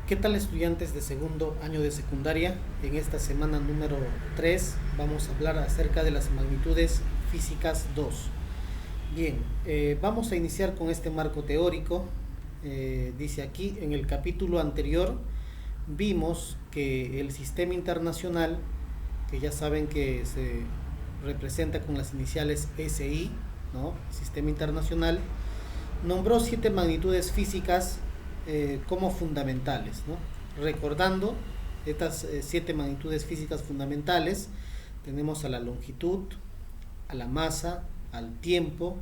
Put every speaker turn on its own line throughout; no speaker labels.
¿Qué tal, estudiantes de segundo año de secundaria? En esta semana número 3 vamos a hablar acerca de las magnitudes físicas 2. Bien, vamos a iniciar con este marco teórico. Dice aquí, en el capítulo anterior vimos que el sistema internacional, que ya saben que se representa con las iniciales SI, ¿no? Sistema internacional, nombró 7 magnitudes físicas como fundamentales, ¿no? Recordando estas 7 magnitudes físicas fundamentales, tenemos a la longitud, a la masa, al tiempo,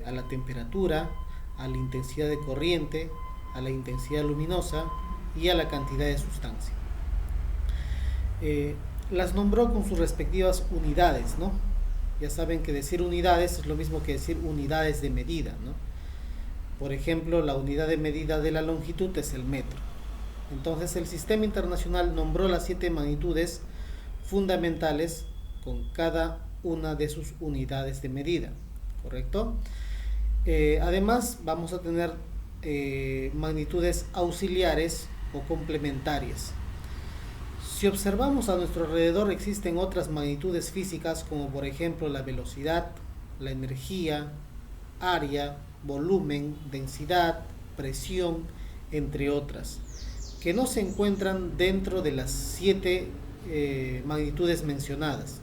a la temperatura, a la intensidad de corriente, a la intensidad luminosa y a la cantidad de sustancia. Las nombró con sus respectivas unidades, ¿no? Ya saben que decir unidades es lo mismo que decir unidades de medida, ¿no? Por ejemplo, la unidad de medida de la longitud es el metro. Entonces, el sistema internacional nombró las 7 magnitudes fundamentales con cada una de sus unidades de medida, ¿correcto? Además, vamos a tener magnitudes auxiliares o complementarias. Si observamos a nuestro alrededor, existen otras magnitudes físicas, como por ejemplo la velocidad, la energía, área, volumen, densidad, presión, entre otras, que no se encuentran dentro de las 7 magnitudes mencionadas.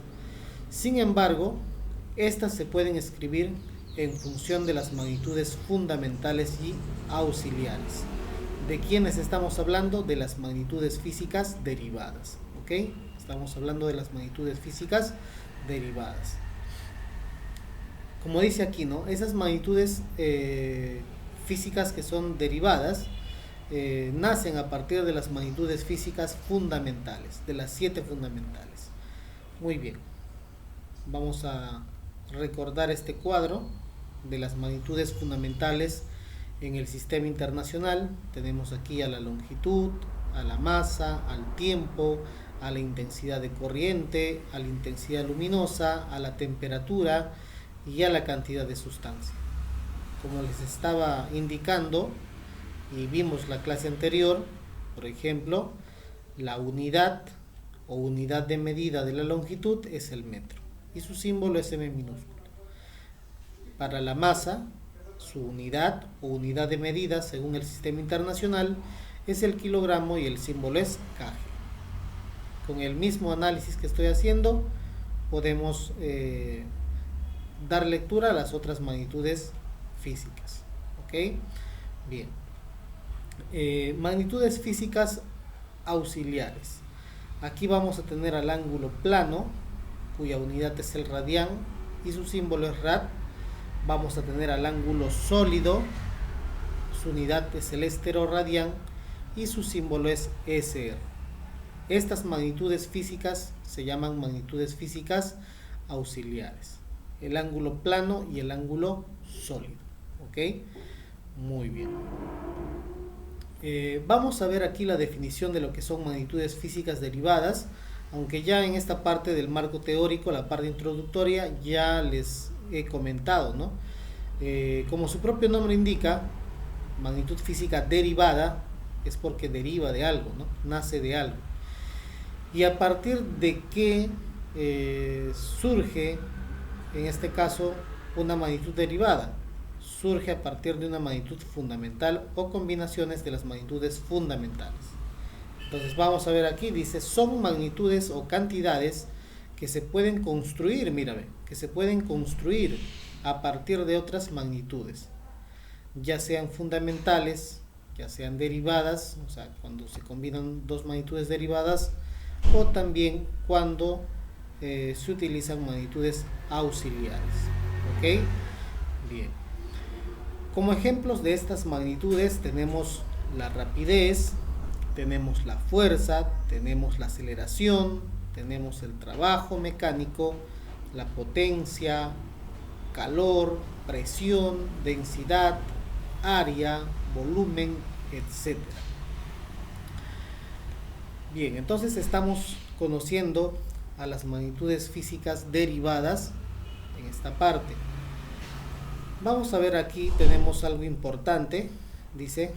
Sin embargo, estas se pueden escribir en función de las magnitudes fundamentales y auxiliares. ¿De quiénes estamos hablando? De las magnitudes físicas derivadas, ¿ok? Estamos hablando de las magnitudes físicas derivadas. Como dice aquí, ¿no? Esas magnitudes físicas que son derivadas nacen a partir de las magnitudes físicas fundamentales, de las 7 fundamentales. Muy bien, vamos a recordar este cuadro de las magnitudes fundamentales en el sistema internacional. Tenemos aquí a la longitud, a la masa, al tiempo, a la intensidad de corriente, a la intensidad luminosa, a la temperatura y a la cantidad de sustancia. Como les estaba indicando y vimos la clase anterior, por ejemplo, la unidad o unidad de medida de la longitud es el metro y su símbolo es m minúsculo. Para la masa, su unidad o unidad de medida según el sistema internacional es el kilogramo y el símbolo es kg. Con el mismo análisis que estoy haciendo podemos dar lectura a las otras magnitudes físicas, ¿ok? Bien. Magnitudes físicas auxiliares. Aquí vamos a tener al ángulo plano, cuya unidad es el radián y su símbolo es rad. Vamos a tener al ángulo sólido, su unidad es el esteroradián y su símbolo es SR. Estas magnitudes físicas se llaman magnitudes físicas auxiliares. El ángulo plano y el ángulo sólido, ¿ok? Muy bien. Vamos a ver aquí la definición de lo que son magnitudes físicas derivadas, aunque ya en esta parte del marco teórico, la parte introductoria, ya les he comentado, ¿no? Como su propio nombre indica, magnitud física derivada es porque deriva de algo, ¿no? Nace de algo. Y a partir de qué surge, en este caso, una magnitud derivada. Surge a partir de una magnitud fundamental o combinaciones de las magnitudes fundamentales. Entonces vamos a ver aquí, dice, son magnitudes o cantidades que se pueden construir, mírame, que se pueden construir a partir de otras magnitudes, ya sean fundamentales, ya sean derivadas, o sea, cuando se combinan dos magnitudes derivadas, o también cuando se utilizan magnitudes auxiliares, ¿ok? Bien. Como ejemplos de estas magnitudes tenemos la rapidez, tenemos la fuerza, tenemos la aceleración, tenemos el trabajo mecánico, la potencia, calor, presión, densidad, área, volumen, etc. Bien, entonces estamos conociendo a las magnitudes físicas derivadas en esta parte. Vamos a ver aquí, tenemos algo importante, dice,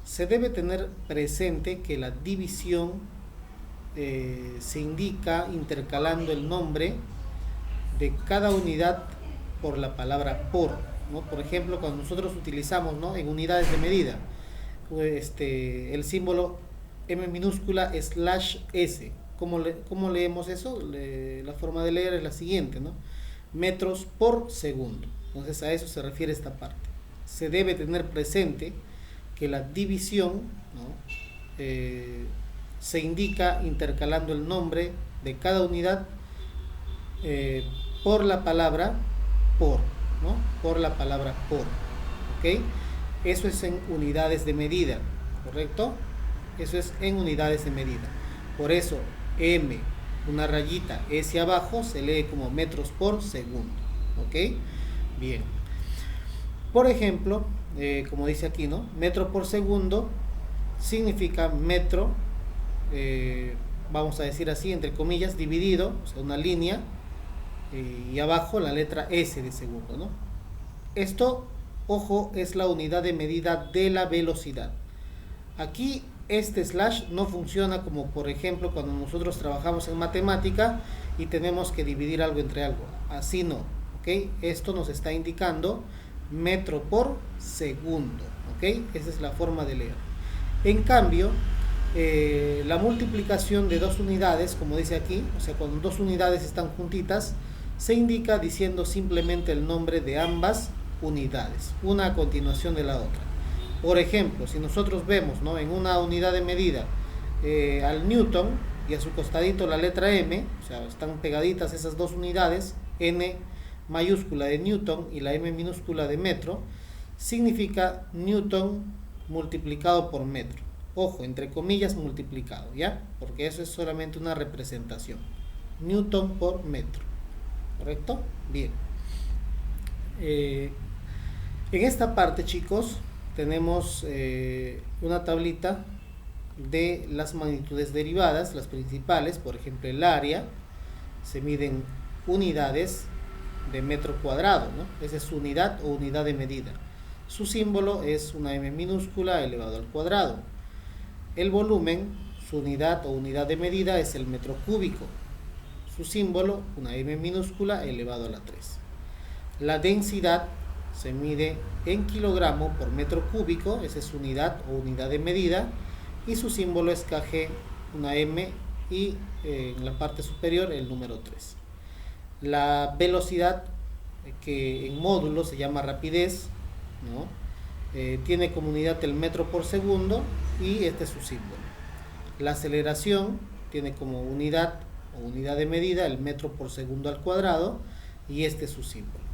Se debe tener presente que la división se indica intercalando el nombre de cada unidad por la palabra por, ¿no? Por ejemplo, cuando nosotros utilizamos, ¿no?, en unidades de medida, el símbolo M minúscula /S. ¿Cómo leemos eso? La forma de leer es la siguiente, ¿no? Metros por segundo. Entonces a eso se refiere esta parte. Se debe tener presente que la división, ¿no?, se indica intercalando el nombre de cada unidad por la palabra por, ¿no? Por la palabra por, ¿ok? Eso es en unidades de medida, ¿correcto? Eso es en unidades de medida. Por eso M, una rayita, S abajo, se lee como metros por segundo, ¿ok? Bien. Por ejemplo, como dice aquí, ¿no? Metro por segundo significa metro, vamos a decir así, entre comillas, dividido, o sea, una línea, y abajo la letra S de segundo, ¿no? Esto, ojo, es la unidad de medida de la velocidad. Aquí este slash no funciona como, por ejemplo, cuando nosotros trabajamos en matemática y tenemos que dividir algo entre algo. Así no, ¿ok? Esto nos está indicando metro por segundo, ¿ok? Esa es la forma de leer. En cambio, la multiplicación de dos unidades, como dice aquí, o sea, cuando dos unidades están juntitas, se indica diciendo simplemente el nombre de ambas unidades, una a continuación de la otra. Por ejemplo, si nosotros vemos, ¿no?, en una unidad de medida al newton y a su costadito la letra M, o sea, están pegaditas esas dos unidades, N mayúscula de newton y la M minúscula de metro, significa newton multiplicado por metro. Ojo, entre comillas multiplicado, ¿ya? Porque eso es solamente una representación. Newton por metro, ¿correcto? Bien. En esta parte, chicos, tenemos una tablita de las magnitudes derivadas, las principales. Por ejemplo, el área se mide en unidades de metro cuadrado, ¿no? Esa es su unidad o unidad de medida. Su símbolo es una M minúscula elevado al cuadrado. El volumen, su unidad o unidad de medida es el metro cúbico. Su símbolo, una M minúscula elevado a la 3. La densidad se mide en kilogramo por metro cúbico, esa es su unidad o unidad de medida, y su símbolo es kg, una M, y en la parte superior el número 3. La velocidad, que en módulo se llama rapidez, ¿no?, tiene como unidad el metro por segundo y este es su símbolo. La aceleración tiene como unidad o unidad de medida el metro por segundo al cuadrado y este es su símbolo.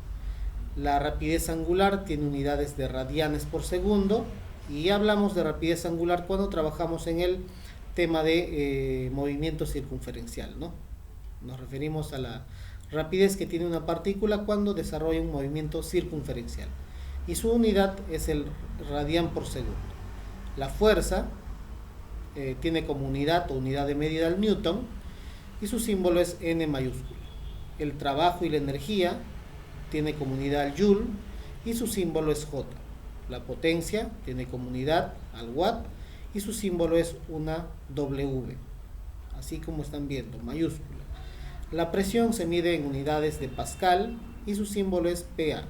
La rapidez angular tiene unidades de radianes por segundo y hablamos de rapidez angular cuando trabajamos en el tema de movimiento circunferencial, ¿no? Nos referimos a la rapidez que tiene una partícula cuando desarrolla un movimiento circunferencial y su unidad es el radián por segundo. La fuerza tiene como unidad o unidad de medida el newton y su símbolo es N mayúscula. El trabajo y la energía tiene como unidad el joule y su símbolo es J. La potencia tiene como unidad al watt y su símbolo es una W, así como están viendo, mayúscula. La presión se mide en unidades de Pascal y su símbolo es PA,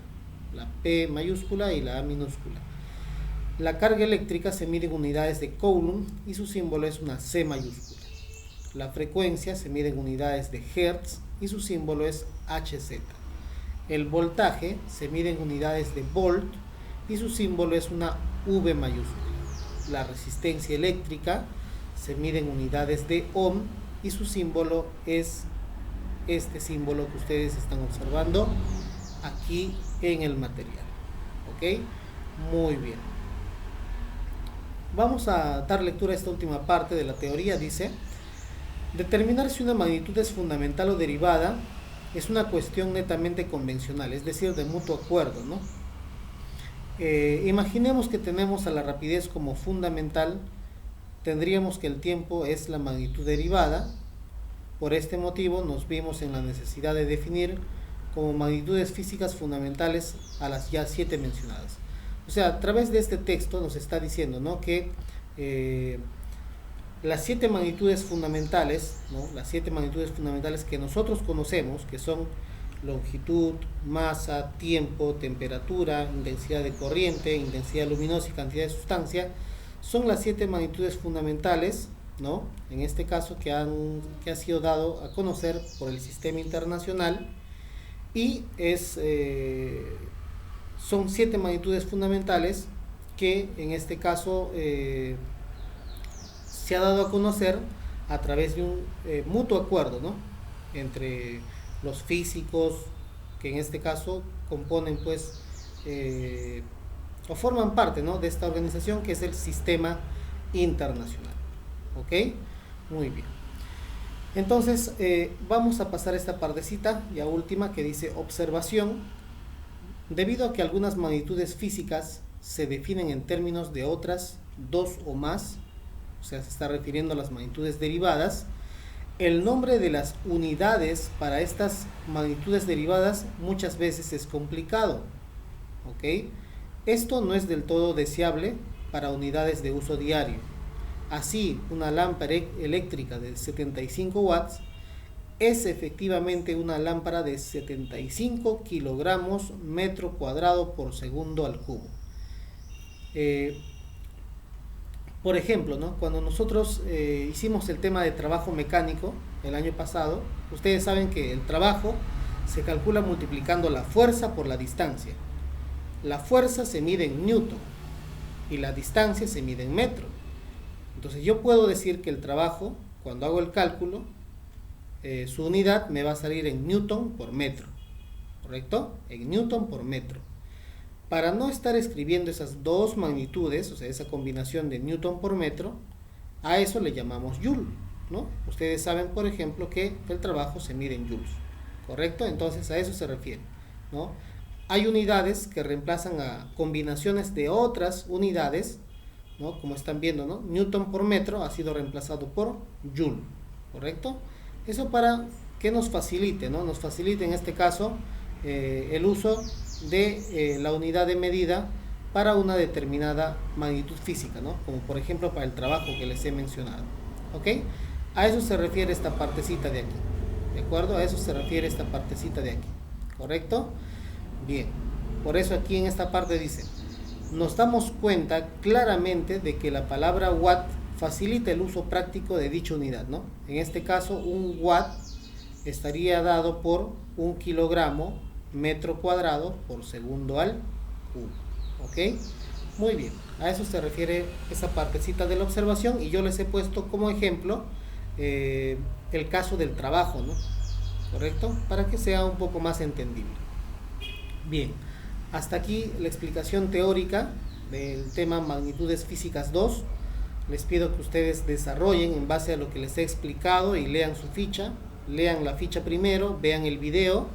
la P mayúscula y la A minúscula. La carga eléctrica se mide en unidades de Coulomb y su símbolo es una C mayúscula. La frecuencia se mide en unidades de Hertz y su símbolo es HZ. El voltaje se mide en unidades de volt y su símbolo es una V mayúscula. La resistencia eléctrica se mide en unidades de ohm y su símbolo es este símbolo que ustedes están observando aquí en el material. ¿Ok? Muy bien. Vamos a dar lectura a esta última parte de la teoría. Dice: determinar si una magnitud es fundamental o derivada es una cuestión netamente convencional, es decir, de mutuo acuerdo, ¿no? Imaginemos que tenemos a la rapidez como fundamental, tendríamos que el tiempo es la magnitud derivada. Por este motivo nos vimos en la necesidad de definir como magnitudes físicas fundamentales a las ya 7 mencionadas. O sea, a través de este texto nos está diciendo, ¿no?, que las 7 magnitudes fundamentales, ¿no?, las 7 magnitudes fundamentales que nosotros conocemos, que son longitud, masa, tiempo, temperatura, intensidad de corriente, intensidad luminosa y cantidad de sustancia, son las 7 magnitudes fundamentales, ¿no?, en este caso que ha sido dado a conocer por el sistema internacional, y son 7 magnitudes fundamentales que en este caso se ha dado a conocer a través de un mutuo acuerdo, ¿no?, entre los físicos, que en este caso componen pues o forman parte, ¿no?, de esta organización que es el sistema internacional. ¿Ok? Muy bien. Entonces vamos a pasar a esta partecita ya última que dice observación. Debido a que algunas magnitudes físicas se definen en términos de otras 2 o más, o sea, se está refiriendo a las magnitudes derivadas, el nombre de las unidades para estas magnitudes derivadas muchas veces es complicado. ¿Ok? Esto no es del todo deseable para unidades de uso diario. Así, una lámpara eléctrica de 75 watts es efectivamente una lámpara de 75 kilogramos metro cuadrado por segundo al cubo. Por ejemplo, ¿no?, cuando nosotros hicimos el tema de trabajo mecánico el año pasado, ustedes saben que el trabajo se calcula multiplicando la fuerza por la distancia. La fuerza se mide en newton y la distancia se mide en metro. Entonces yo puedo decir que el trabajo, cuando hago el cálculo, su unidad me va a salir en newton por metro, ¿correcto? En newton por metro. Para no estar escribiendo esas dos magnitudes, o sea, esa combinación de newton por metro, a eso le llamamos joule, ¿no? Ustedes saben, por ejemplo, que el trabajo se mide en joules, ¿correcto? Entonces a eso se refiere, ¿no? Hay unidades que reemplazan a combinaciones de otras unidades, ¿no?, como están viendo, ¿no? Newton por metro ha sido reemplazado por joule, ¿correcto? Eso para que nos facilite, ¿no? Nos facilite en este caso el uso de la unidad de medida para una determinada magnitud física, ¿no?, como por ejemplo para el trabajo que les he mencionado. ¿Ok? A eso se refiere esta partecita de aquí, ¿de acuerdo? A eso se refiere esta partecita de aquí, ¿correcto? Bien, por eso aquí en esta parte dice: nos damos cuenta claramente de que la palabra watt facilita el uso práctico de dicha unidad, ¿no? En este caso, un watt estaría dado por 1 kilogramo metro cuadrado por segundo al cubo. ¿Ok? Muy bien, a eso se refiere esa partecita de la observación, y yo les he puesto como ejemplo el caso del trabajo, ¿no? ¿Correcto? Para que sea un poco más entendible. Bien, hasta aquí la explicación teórica del tema Magnitudes Físicas 2. Les pido que ustedes desarrollen en base a lo que les he explicado y lean su ficha. Lean la ficha primero, vean el video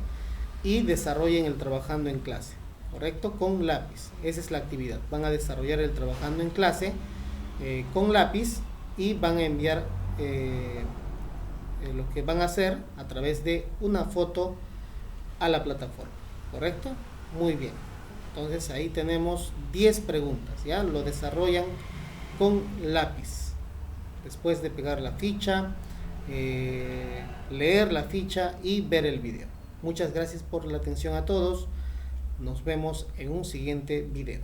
y desarrollen el trabajando en clase, ¿correcto? Con lápiz. Esa es la actividad. Van a desarrollar el trabajando en clase con lápiz, y van a enviar lo que van a hacer a través de una foto a la plataforma, ¿correcto? Muy bien. Entonces ahí tenemos 10 preguntas, ¿ya? Lo desarrollan con lápiz. Después de pegar la ficha, leer la ficha y ver el video. Muchas gracias por la atención a todos. Nos vemos en un siguiente video.